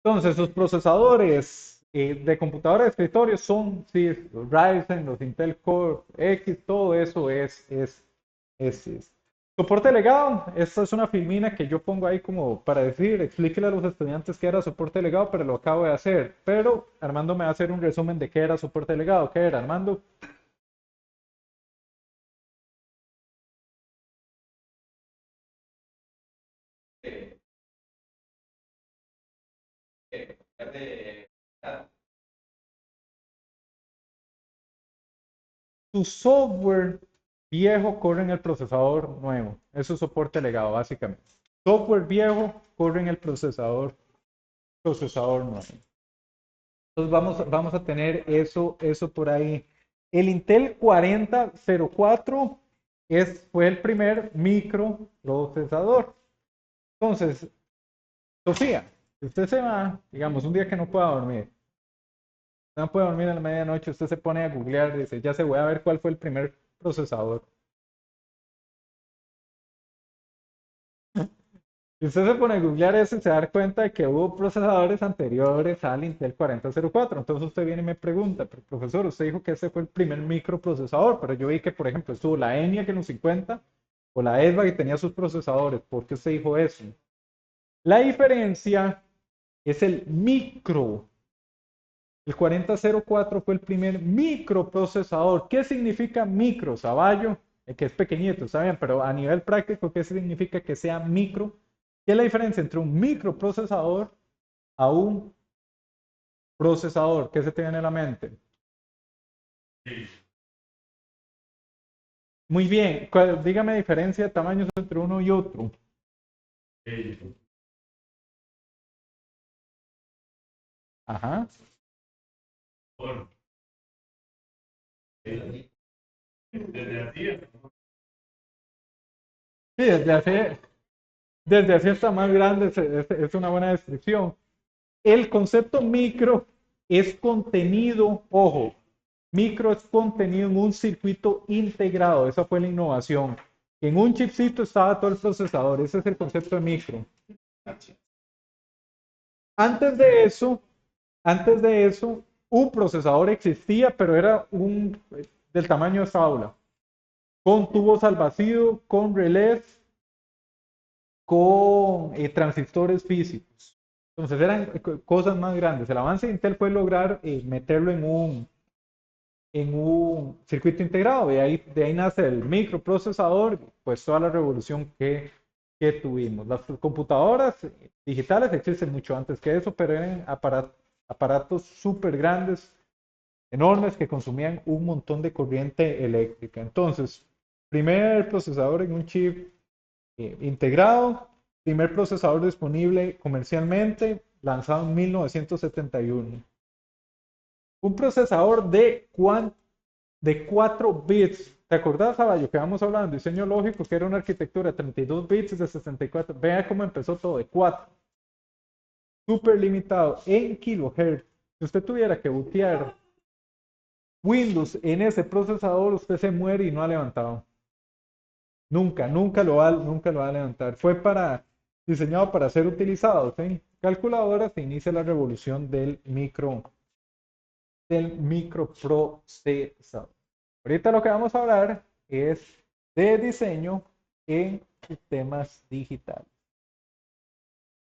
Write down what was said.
Entonces, sus procesadores de computadora de escritorio son, sí, los Ryzen, los Intel Core X, todo eso es. Soporte legado, esta es una filmina que yo pongo ahí como para decir, explíquele a los estudiantes qué era soporte legado, pero lo acabo de hacer. Pero Armando me va a hacer un resumen de qué era soporte legado. ¿Qué era, Armando? Tu software viejo corre en el procesador nuevo. Eso es soporte legado, básicamente. Software viejo corre en el procesador nuevo. Entonces vamos a tener eso por ahí. El Intel 4004 fue el primer microprocesador. Entonces, Sofía, si usted se va, digamos, un día que no pueda dormir, no puede dormir a la medianoche, usted se pone a googlear, dice, ya se voy a ver cuál fue el primer procesador. Si usted se pone a googlear eso, se da cuenta de que hubo procesadores anteriores al Intel 4004. Entonces usted viene y me pregunta, pero profesor, usted dijo que ese fue el primer microprocesador, pero yo vi que, por ejemplo, estuvo la ENIAC en los 50 o la ESMA que tenía sus procesadores. ¿Por qué usted dijo eso? La diferencia es el micro. El 4004 fue el primer microprocesador. ¿Qué significa micro, Saballo? Que es pequeñito, ¿saben? Pero a nivel práctico, ¿qué significa que sea micro? ¿Qué es la diferencia entre un microprocesador a un procesador? ¿Qué se te viene a la mente? Muy bien, dígame diferencia de tamaños entre uno y otro. Ajá. Sí, desde así está más grande, es una buena descripción. El concepto micro es contenido, ojo, micro es contenido en un circuito integrado, esa fue la innovación. En un chipcito estaba todo el procesador, ese es el concepto de micro. Antes de eso, antes de eso, un procesador existía, pero era del tamaño de esta aula, con tubos al vacío, con relés, con transistores físicos. Entonces eran cosas más grandes. El avance de Intel fue lograr meterlo en un circuito integrado. De ahí nace el microprocesador, pues toda la revolución que tuvimos. Las computadoras digitales existen mucho antes que eso, pero eran aparatos súper grandes, enormes, que consumían un montón de corriente eléctrica. Entonces, primer procesador en un chip integrado, primer procesador disponible comercialmente, lanzado en 1971. Un procesador de 4 bits. ¿Te acordás, Caballo, que vamos hablando de diseño lógico, que era una arquitectura de 32 bits de 64? Vea cómo empezó todo, de 4. Súper limitado en kilohertz. Si usted tuviera que bootear Windows en ese procesador, usted se muere y no ha levantado. Nunca, nunca lo va a levantar. Fue diseñado para ser utilizado en calculadoras. Se inicia la revolución del microprocesador. Ahorita lo que vamos a hablar es de diseño en sistemas digitales.